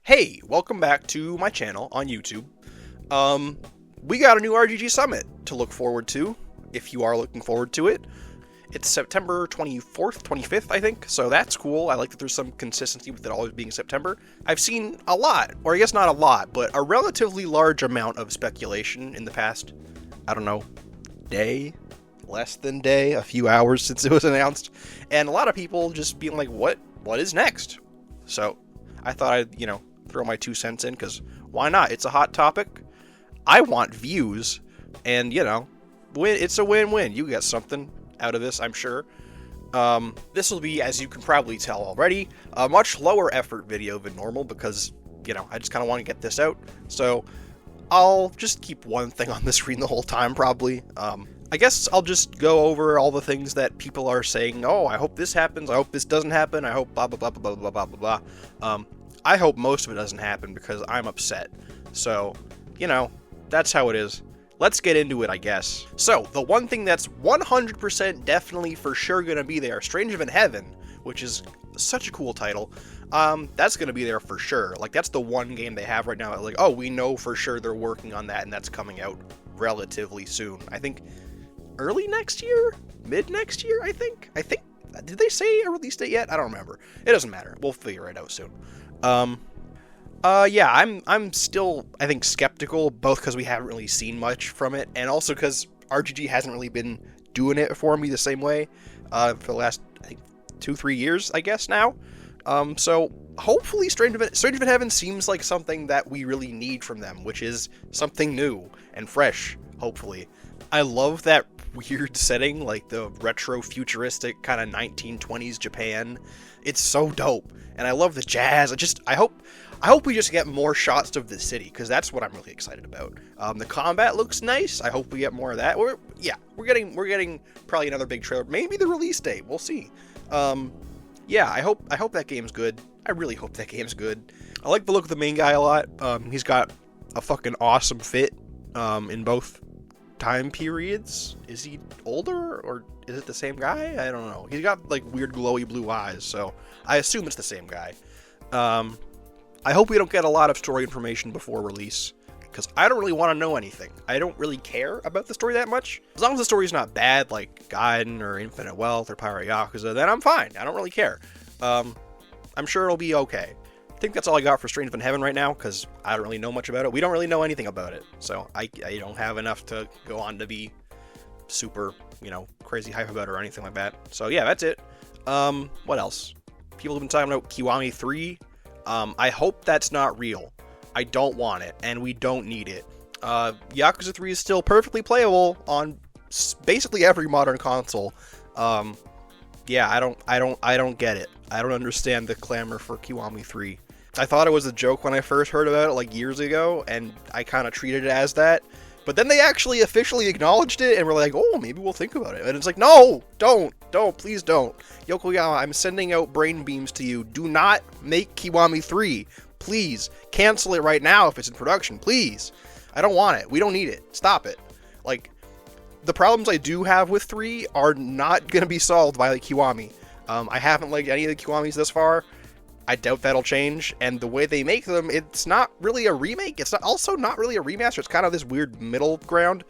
Hey, welcome back to my channel on YouTube. We got a new RGG Summit to look forward to, if you are looking forward to it. It's September 24th, 25th, I think, so that's cool. I like that there's some consistency with it always being September. I've seen a lot, or I guess not a lot, but a relatively large amount of speculation in the past, I don't know, day? Less than day, a few hours since it was announced, and a lot of people just being like, what is next? So, I thought I'd, throw my 2 cents in, because why not? It's a hot topic. I want views, and, it's a win-win. You get something out of this, I'm sure. This will be, as you can probably tell already, a much lower effort video than normal, because, I just kind of want to get this out. So, I'll just keep one thing on the screen the whole time, probably. I guess I'll just go over all the things that people are saying. Oh, I hope this happens. I hope this doesn't happen. I hope blah, blah, blah, blah, blah, blah, blah, blah. I hope most of it doesn't happen because I'm upset. So, that's how it is. Let's get into it, I guess. So, the one thing that's 100% definitely for sure going to be there, Stranger Than Heaven, which is such a cool title, that's going to be there for sure. Like, that's the one game they have right now. Like, oh, we know for sure they're working on that, and that's coming out relatively soon. I think early next year? Mid next year, I think? Did they say a release date yet? I don't remember. It doesn't matter. We'll figure it out soon. Yeah, I'm still, I think, skeptical, both because we haven't really seen much from it, and also because RGG hasn't really been doing it for me the same way, for the last, I think, 2-3 years, I guess, now. So, hopefully Stranger Than Heaven seems like something that we really need from them, which is something new and fresh, hopefully. I love that weird setting, like the retro futuristic kind of 1920s Japan. It's so dope, and I love the jazz. I hope we just get more shots of the city, because that's what I'm really excited about. The combat looks nice. I hope we get more of that. We're getting probably another big trailer, maybe the release date. We'll see. Yeah, I hope that game's good. I really hope that game's good. I like the look of the main guy a lot. He's got a fucking awesome fit in both time periods. Is he older, or is it the same guy? I don't know. He's got like weird glowy blue eyes, so I assume it's the same guy. I hope we don't get a lot of story information before release, because I don't really want to know anything. I don't really care about the story that much. As long as the story's not bad, like Gaiden or Infinite Wealth or Pirate Yakuza, then I'm fine. I don't really care. I'm sure it'll be okay. I think that's all I got for Stranger Than Heaven right now, because I don't really know much about it. We don't really know anything about it, so I don't have enough to go on to be super, crazy hype about it or anything like that. So yeah, that's it. What else? People have been talking about Kiwami 3. I hope that's not real. I don't want it, and we don't need it. Yakuza 3 is still perfectly playable on basically every modern console. Yeah, I don't get it. I don't understand the clamor for Kiwami 3. I thought it was a joke when I first heard about it, like, years ago, and I kind of treated it as that. But then they actually officially acknowledged it, and were like, oh, maybe we'll think about it. And it's like, no, don't, please don't. Yokoyama, I'm sending out brain beams to you. Do not make Kiwami 3. Please, cancel it right now if it's in production, please. I don't want it. We don't need it. Stop it. Like, the problems I do have with 3 are not going to be solved by, like, Kiwami. I haven't liked any of the Kiwamis thus far. I doubt that'll change, and the way they make them, it's not really a remake, it's also not really a remaster, it's kind of this weird middle ground,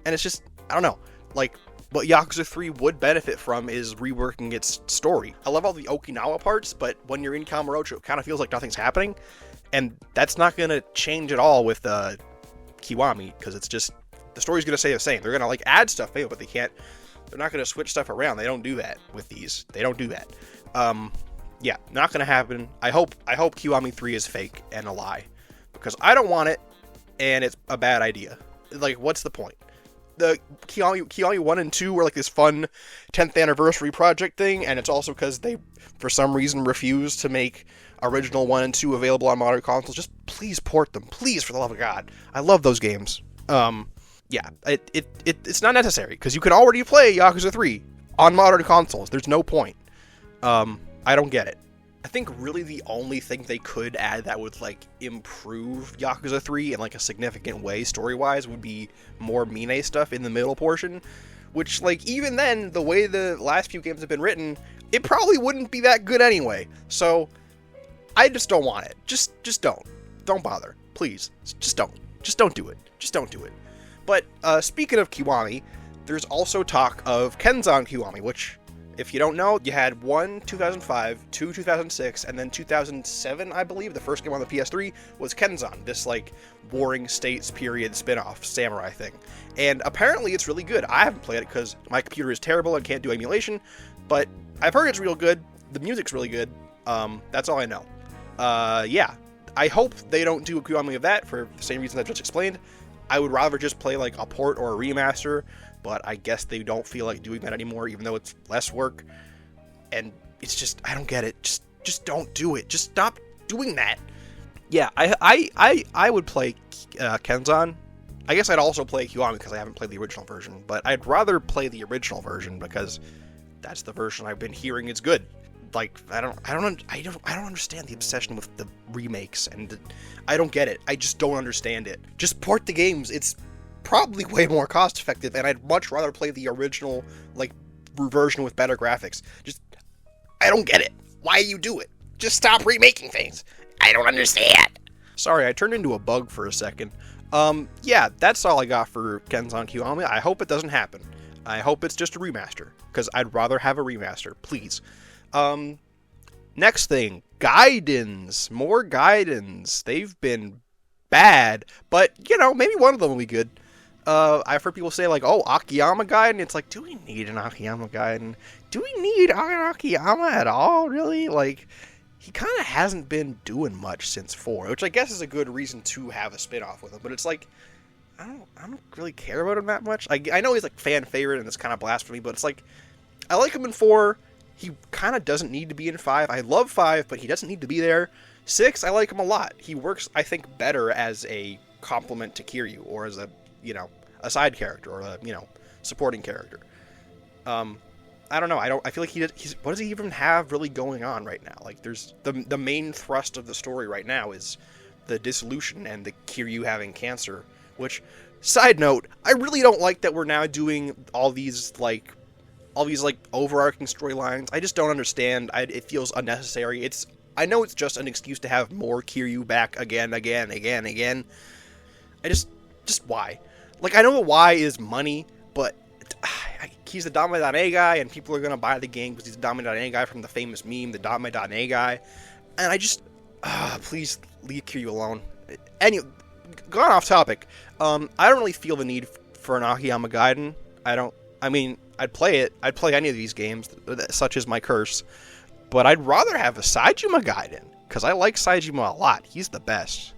and it's just, I don't know, like, what Yakuza 3 would benefit from is reworking its story. I love all the Okinawa parts, but when you're in Kamurocho, it kind of feels like nothing's happening, and that's not going to change at all with Kiwami, because it's just, the story's going to stay the same. They're going to, like, add stuff, maybe, but they're not going to switch stuff around. They don't do that with these. They don't do that. Yeah, not gonna happen. I hope Kiwami 3 is fake and a lie, because I don't want it, and it's a bad idea. Like, what's the point? The Kiwami 1 and 2 were like this fun 10th anniversary project thing, and it's also because they, for some reason, refused to make original 1 and 2 available on modern consoles. Just please port them, please, for the love of God. I love those games. Yeah, it's not necessary, because you can already play Yakuza 3 on modern consoles. There's no point. I don't get it. I think really the only thing they could add that would, like, improve Yakuza 3 in, like, a significant way story-wise would be more Mine stuff in the middle portion, which, like, even then, the way the last few games have been written, it probably wouldn't be that good anyway. So, I just don't want it. Just don't. Don't bother. Please. Just don't. Just don't do it. Just don't do it. But speaking of Kiwami, there's also talk of Kenzan Kiwami, which, if you don't know, you had 1 2005, 2 2006, and then 2007, I believe, the first game on the PS3 was Kenzan, this like Warring States period spin-off samurai thing. And apparently it's really good. I haven't played it because my computer is terrible and can't do emulation, but I've heard it's real good. The music's really good. That's all I know. Yeah. I hope they don't do a Kiwami of that for the same reasons I've just explained. I would rather just play like a port or a remaster, but I guess they don't feel like doing that anymore, even though it's less work. And it's just, I don't get it. Just don't do it. Just stop doing that. Yeah, I would play Kenzan. I guess I'd also play Kiwami because I haven't played the original version, but I'd rather play the original version because that's the version I've been hearing is good. Like, I don't understand the obsession with the remakes, and I don't get it. I just don't understand it. Just port the games. It's probably way more cost effective, and I'd much rather play the original, like, version with better graphics. I don't get it. Why you do it? Just stop remaking things. I don't understand. Sorry, I turned into a bug for a second. Yeah, that's all I got for Kenzan Kiwami. I hope it doesn't happen. I hope it's just a remaster, because I'd rather have a remaster, please. Next thing, Gaidens. More Gaidens. They've been bad, but, you know, maybe one of them will be good. I've heard people say, like, oh, Akiyama Gaiden. It's like, do we need an Akiyama Gaiden? Do we need an Akiyama at all, really? Like, he kind of hasn't been doing much since 4, which I guess is a good reason to have a spin-off with him, but it's like, I don't really care about him that much. I know he's, like, fan favorite, and it's kind of blasphemy, but it's like, I like him in 4. He kind of doesn't need to be in 5. I love 5, but he doesn't need to be there. 6, I like him a lot. He works, I think, better as a complement to Kiryu, or as a, you know, a side character, or a, you know, supporting character. I don't know. I feel like he's what does he even have really going on right now? Like, there's the main thrust of the story right now is the dissolution and the Kiryu having cancer, which, side note, I really don't like that we're now doing all these overarching storylines. I just don't understand. It feels unnecessary. I know it's just an excuse to have more Kiryu back again. I just why? Like, I know the why is money, but he's the Dame guy, and people are gonna buy the game because he's the Dame guy from the famous meme, the Dame guy. And I just, please leave Kiryu alone. Anyway, gone off topic. I don't really feel the need for an Akiyama Gaiden. I'd play it. I'd play any of these games, such as my curse. But I'd rather have a Saejima Gaiden, because I like Saejima a lot. He's the best.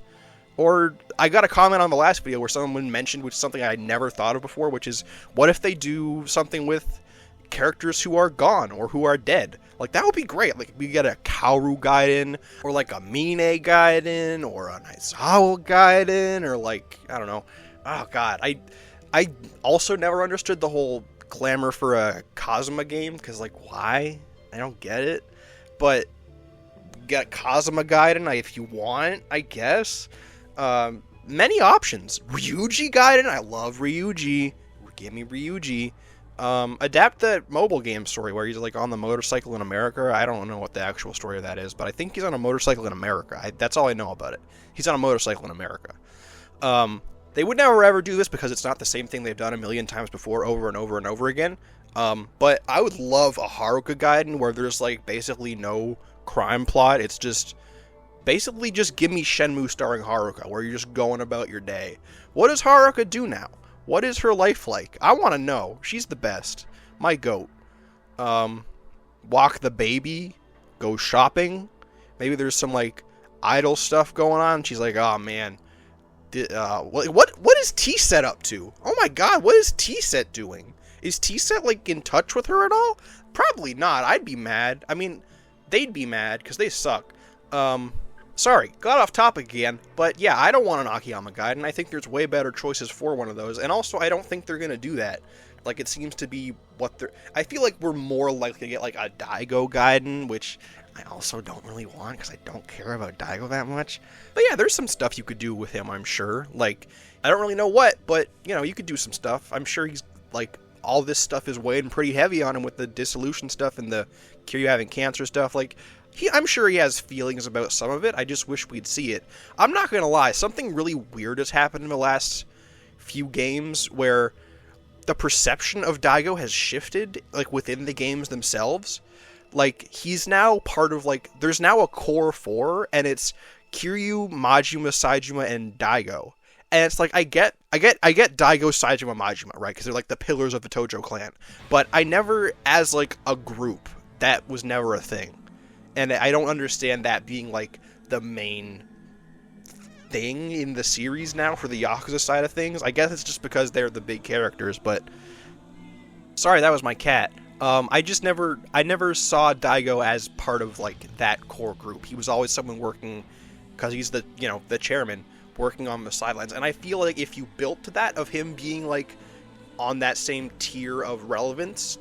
Or, I got a comment on the last video where someone mentioned, which is something I never thought of before, which is, what if they do something with characters who are gone, or who are dead? Like, that would be great. Like, we get a Kaoru Gaiden, or like a Mine Gaiden, or an Aizawa Gaiden, or like, I don't know. Oh god, I also never understood the whole clamor for a Kazuma game, because, like, why? I don't get it. But, get Kazuma Gaiden if you want, I guess. Many options. Ryuji Gaiden, I love Ryuji. Give me Ryuji. Adapt the mobile game story where he's, like, on the motorcycle in America. I don't know what the actual story of that is, but I think he's on a motorcycle in America. That's all I know about it. He's on a motorcycle in America. They would never ever do this because it's not the same thing they've done a million times before over and over and over again. But I would love a Haruka Gaiden where there's, like, basically no crime plot. It's just basically just give me Shenmue starring Haruka, where you're just going about your day. What does Haruka do now? What is her life like? I want to know. She's the best. My goat. Walk the baby. Go shopping. Maybe there's some, like, idol stuff going on. She's like, oh man. What is T-Set up to? Oh my god, what is T-Set doing? Is T-Set, like, in touch with her at all? Probably not. I'd be mad. I mean, they'd be mad, because they suck. Sorry, got off topic again, but yeah, I don't want an Akiyama Gaiden. I think there's way better choices for one of those, and also I don't think they're gonna do that. Like, it seems to be what they're... I feel like we're more likely to get, like, a Daigo Gaiden, which I also don't really want, because I don't care about Daigo that much. But yeah, there's some stuff you could do with him, I'm sure. Like, I don't really know what, but, you know, you could do some stuff. I'm sure he's, like, all this stuff is weighing pretty heavy on him with the dissolution stuff and the Kiryu having cancer stuff. Like, I'm sure he has feelings about some of it. I just wish we'd see it. I'm not gonna lie, something really weird has happened in the last few games where the perception of Daigo has shifted, like, within the games themselves. Like, he's now part of, like, there's now a core 4, and it's Kiryu, Majima, Saejima, and Daigo. And it's like, I get Daigo, Saejima, Majima, right? Because they're like the pillars of the Tojo clan. But I never, as like a group, that was never a thing. And I don't understand that being like the main thing in the series now for the Yakuza side of things. I guess it's just because they're the big characters, but sorry, that was my cat. I never saw Daigo as part of like that core group. He was always someone working, because he's the chairman, working on the sidelines. And I feel like if you built to that of him being like on that same tier of relevance,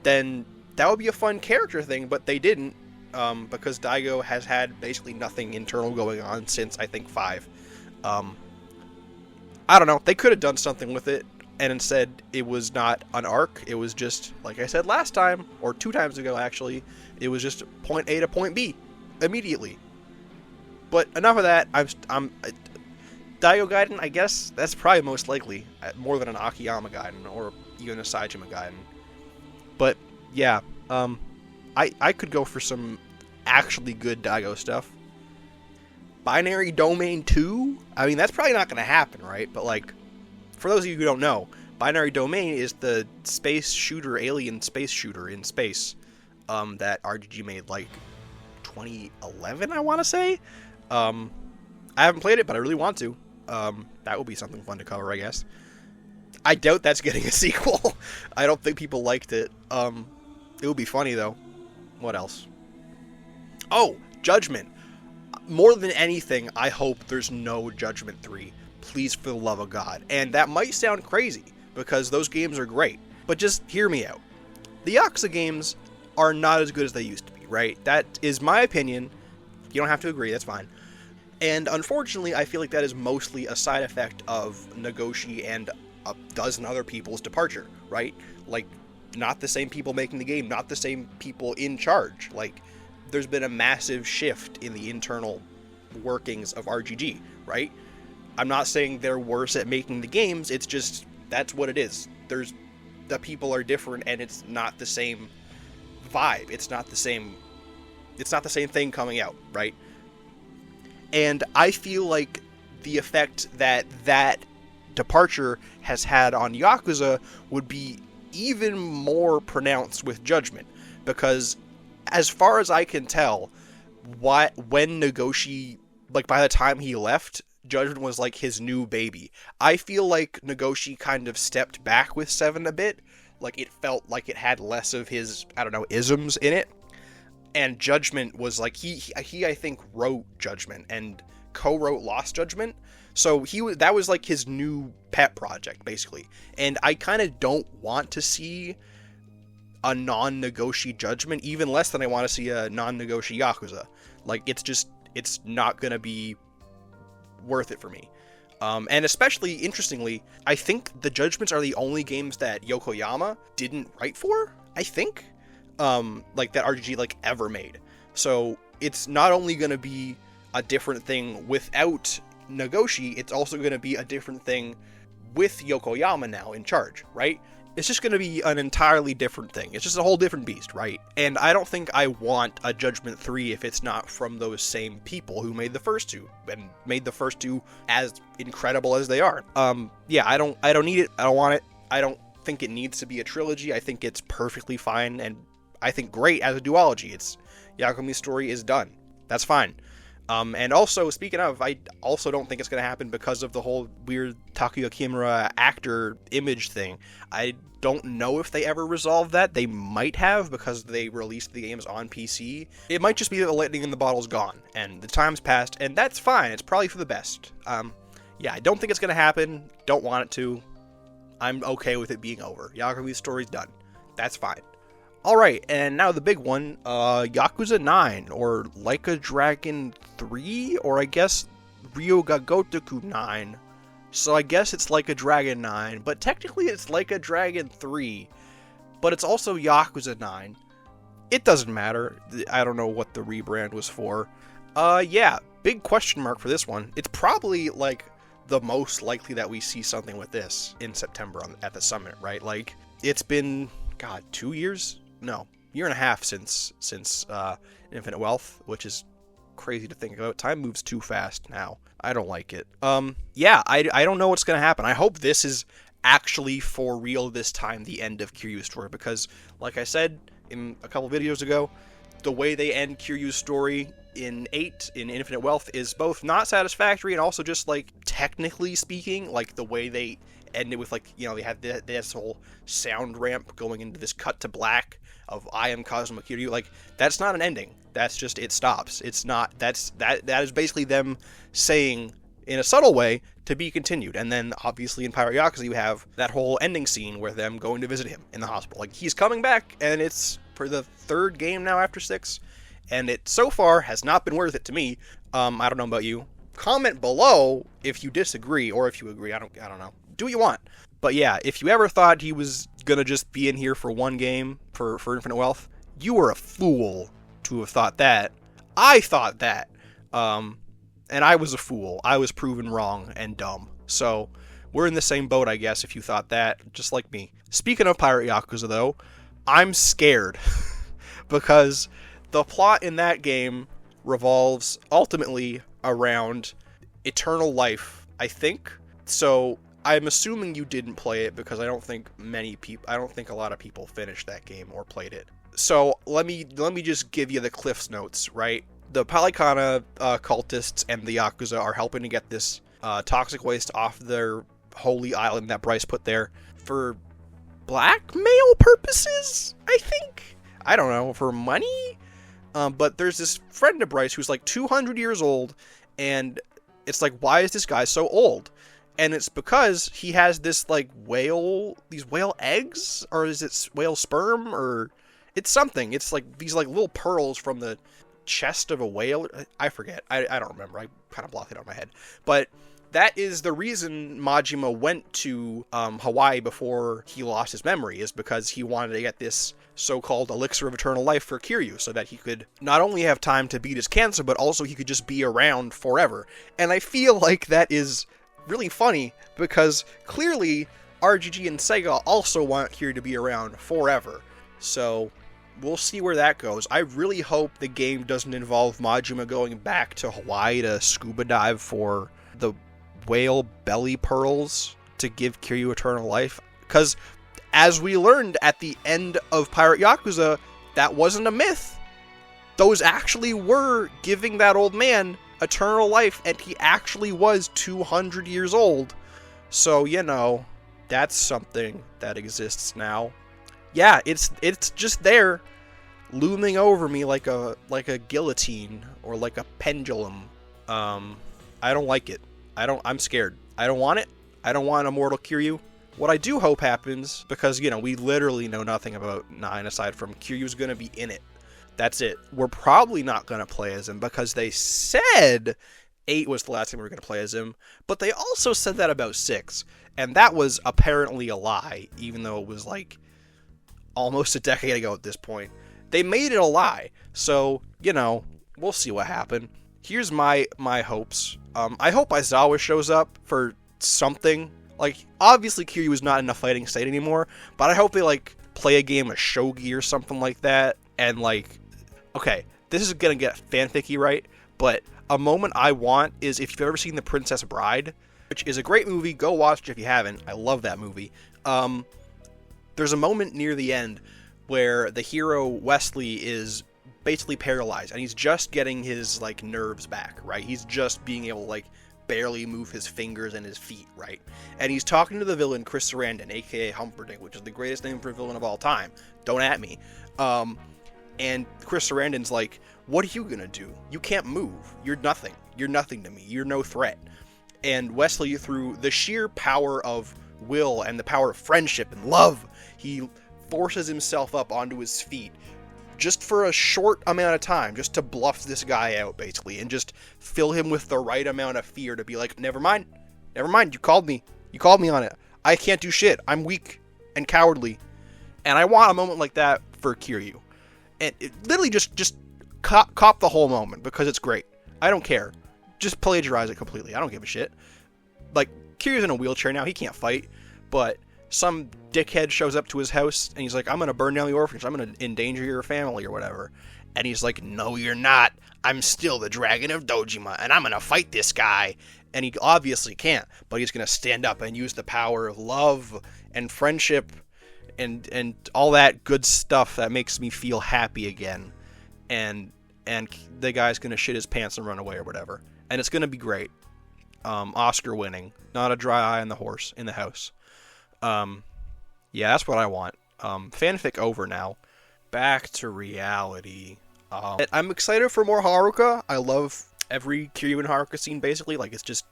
then that would be a fun character thing, but they didn't, because Daigo has had basically nothing internal going on since, I think, 5. I don't know, they could have done something with it, and instead it was not an arc, it was just, like I said last time, or 2 times ago actually, it was just point A to point B, immediately. But enough of that. I'm Daigo Gaiden, I guess that's probably most likely, more than an Akiyama Gaiden, or even a Saejima Gaiden. But, yeah, I could go for some actually good Daigo stuff. Binary Domain 2? I mean, that's probably not going to happen, right? But, like, for those of you who don't know, Binary Domain is the space shooter, alien space shooter in space, that RGG made, like, 2011, I want to say? I haven't played it, but I really want to. That will be something fun to cover, I guess. I doubt that's getting a sequel. I don't think people liked it. It would be funny, though. What else? Oh, Judgment. More than anything, I hope there's no Judgment 3. Please, for the love of God. And that might sound crazy, because those games are great. But just hear me out. The Yakuza games are not as good as they used to be, right? That is my opinion. You don't have to agree, that's fine. And unfortunately, I feel like that is mostly a side effect of Nagoshi and a dozen other people's departure, right? Like, not the same people making the game, not the same people in charge. Like, there's been a massive shift in the internal workings of RGG, right? I'm not saying they're worse at making the games, it's just, that's what it is. The people are different, and it's not the same vibe. It's not the same thing coming out, right? And I feel like the effect that departure has had on Yakuza would be even more pronounced with Judgment, because as far as I can tell, when Nagoshi, like, by the time he left, Judgment was like his new baby. I feel like Nagoshi kind of stepped back with 7 a bit. Like, it felt like it had less of his, I don't know, isms in it. And Judgment was like, he I think wrote Judgment and co-wrote Lost Judgment. So that was like his new pet project, basically. And I kind of don't want to see a non-Nagoshi Judgment, even less than I want to see a non-Nagoshi Yakuza. Like, it's not going to be worth it for me. And especially, interestingly, I think the Judgments are the only games that Yokoyama didn't write for, I think. Like, that RGG, like, ever made. So, it's not only going to be a different thing without Nagoshi, it's also going to be a different thing with Yokoyama now in charge, right? It's just going to be an entirely different thing. It's just a whole different beast, right? And I don't think I want a Judgment 3 if it's not from those same people who made the first 2, and made the first 2 as incredible as they are. Yeah, I don't need it. I don't want it. I don't think it needs to be a trilogy. I think it's perfectly fine, and I think great as a duology. It's Yakumi's story is done. That's fine. And also, speaking of, I also don't think it's going to happen because of the whole weird Takuya Kimura actor image thing. I don't know if they ever resolved that. They might have, because they released the games on PC. It might just be that the lightning in the bottle's gone, and the time's passed, and that's fine. It's probably for the best. Yeah, I don't think it's going to happen. Don't want it to. I'm okay with it being over. Yakumi's story's done. That's fine. Alright, and now the big one, Yakuza 9, or Like a Dragon 3, or I guess Ryoga Gotoku 9. So I guess it's Like a Dragon 9, but technically it's Like a Dragon 3, but it's also Yakuza 9. It doesn't matter. I don't know what the rebrand was for. Yeah, big question mark for this one. It's probably, like, the most likely that we see something with this in September at the Summit, right? Like, it's been, God, 2 years? No, year and a half since Infinite Wealth, which is crazy to think about. Time moves too fast now. I don't like it. Yeah, I don't know what's going to happen. I hope this is actually for real this time, the end of Kiryu's story, because, like I said in a couple videos ago, the way they end Kiryu's story in 8, in Infinite Wealth, is both not satisfactory and also just, like, technically speaking, like, the way they end it with, like, you know, they had this whole sound ramp going into this cut to black of I am Kazuma Kiryu. Like, that's not an ending. That's just, it stops. It's not, that is basically them saying, in a subtle way, to be continued. And then, obviously, in Pirate Yakuza, you have that whole ending scene where them going to visit him in the hospital. Like, he's coming back, and it's for the 3rd game now after 6, and it, so far, has not been worth it to me. I don't know about you. Comment below if you disagree, or if you agree. I don't know. Do what you want. But yeah, if you ever thought he was gonna just be in here for one game, for Infinite Wealth, you were a fool to have thought that. I thought that. And I was a fool. I was proven wrong and dumb. So, we're in the same boat, I guess, if you thought that, just like me. Speaking of Pirate Yakuza, though, I'm scared. Because the plot in that game revolves, ultimately, around eternal life, I think. So, I'm assuming you didn't play it, because I don't think a lot of people finished that game or played it. So, let me just give you the Cliff's Notes, right? The Palikana cultists and the Yakuza are helping to get this toxic waste off their holy island that Bryce put there for blackmail purposes, I think? I don't know, for money? But there's this friend of Bryce who's like 200 years old, and it's like, why is this guy so old? And it's because he has this, like, these whale eggs? Or is it whale sperm? Or it's something. It's like these, like, little pearls from the chest of a whale. I forget. I don't remember. I kind of blocked it out of my head. But that is the reason Majima went to Hawaii before he lost his memory, is because he wanted to get this so-called elixir of eternal life for Kiryu, so that he could not only have time to beat his cancer, but also he could just be around forever. And I feel like that is really funny, because clearly RGG and Sega also want Kiryu to be around forever. So we'll see where that goes. I really hope the game doesn't involve Majima going back to Hawaii to scuba dive for the whale belly pearls to give Kiryu eternal life. Because, as we learned at the end of Pirate Yakuza, that wasn't a myth. Those actually were giving that old man eternal life, and he actually was 200 years old. So, you know, that's something that exists now. Yeah, it's just there, looming over me like a guillotine or like a pendulum. I don't like it. I'm scared. I don't want it. I don't want Immortal Kiryu. What I do hope happens, because, you know, we literally know nothing about 9 aside from Kiryu's gonna be in it. That's it. We're probably not gonna play as him, because they said 8 was the last time we were gonna play as him, but they also said that about 6, and that was apparently a lie, even though it was like almost a decade ago at this point. They made it a lie, so, you know, we'll see what happened. Here's my hopes. I hope Aizawa shows up for something. Like, obviously Kiryu is not in a fighting state anymore, but I hope they, like, play a game of shogi or something like that, and, like, okay, this is gonna get fanficky, right? But a moment I want is, if you've ever seen The Princess Bride, which is a great movie, go watch it if you haven't. I love that movie. There's a moment near the end where the hero, Wesley, is basically paralyzed, and he's just getting his, like, nerves back, right? He's just being able to, like, barely move his fingers and his feet, right? And he's talking to the villain, Chris Sarandon, aka Humperdinck, which is the greatest name for a villain of all time. Don't at me. And Chris Sarandon's like, what are you gonna do? You can't move. You're nothing. You're nothing to me. You're no threat. And Wesley, through the sheer power of will and the power of friendship and love, he forces himself up onto his feet just for a short amount of time, just to bluff this guy out, basically, and just fill him with the right amount of fear to be like, never mind, you called me on it. I can't do shit. I'm weak and cowardly. And I want a moment like that for Kiryu. And literally just cop the whole moment, because it's great. I don't care. Just plagiarize it completely. I don't give a shit. Like, Kiryu's in a wheelchair now. He can't fight. But some dickhead shows up to his house, and he's like, I'm going to burn down the orphanage. I'm going to endanger your family or whatever. And he's like, no, you're not. I'm still the Dragon of Dojima, and I'm going to fight this guy. And he obviously can't, but he's going to stand up and use the power of love and friendship and all that good stuff that makes me feel happy again. And the guy's going to shit his pants and run away or whatever. And it's going to be great. Oscar winning. Not a dry eye on the horse in the house. Yeah, that's what I want. Fanfic over now. Back to reality. I'm excited for more Haruka. I love every Kiryu and Haruka scene, basically. Like, it's just...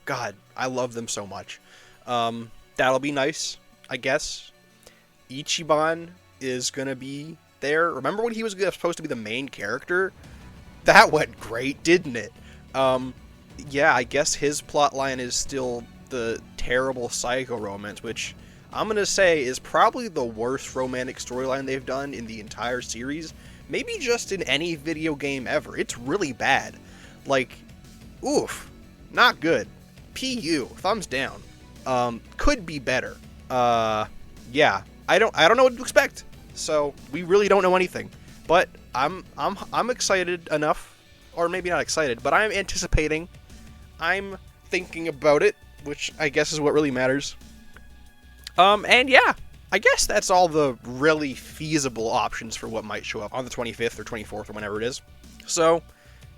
God, I love them so much. That'll be nice, I guess. Ichiban is gonna be there. Remember when he was supposed to be the main character? That went great, didn't it? Yeah, I guess his plotline is still the terrible psycho romance, which I'm gonna say is probably the worst romantic storyline they've done in the entire series. Maybe just in any video game ever. It's really bad. Like, oof, not good. PU, thumbs down. Could be better. Yeah, I don't know what to expect. So we really don't know anything. But I'm excited enough, or maybe not excited, but I'm anticipating. I'm thinking about it, which I guess is what really matters. And yeah, I guess that's all the really feasible options for what might show up on the 25th or 24th or whenever it is. So,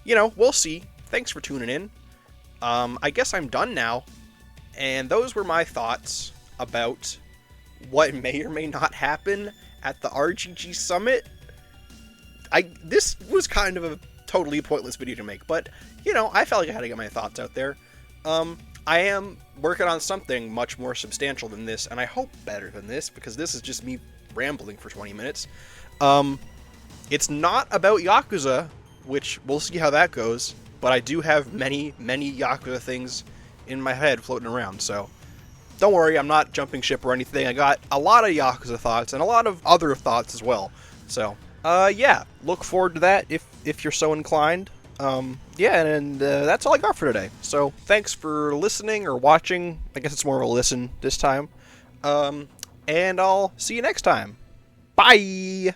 you know, we'll see. Thanks for tuning in. I guess I'm done now. And those were my thoughts about what may or may not happen at the RGG Summit. This was kind of a totally pointless video to make, but, you know, I felt like I had to get my thoughts out there. I am working on something much more substantial than this, and I hope better than this, because this is just me rambling for 20 minutes. It's not about Yakuza, which we'll see how that goes, but I do have many, many Yakuza things in my head floating around, so don't worry, I'm not jumping ship or anything. I got a lot of Yakuza thoughts and a lot of other thoughts as well. So, yeah, look forward to that if you're so inclined. Yeah, and that's all I got for today. So, thanks for listening or watching. I guess it's more of a listen this time. And I'll see you next time. Bye!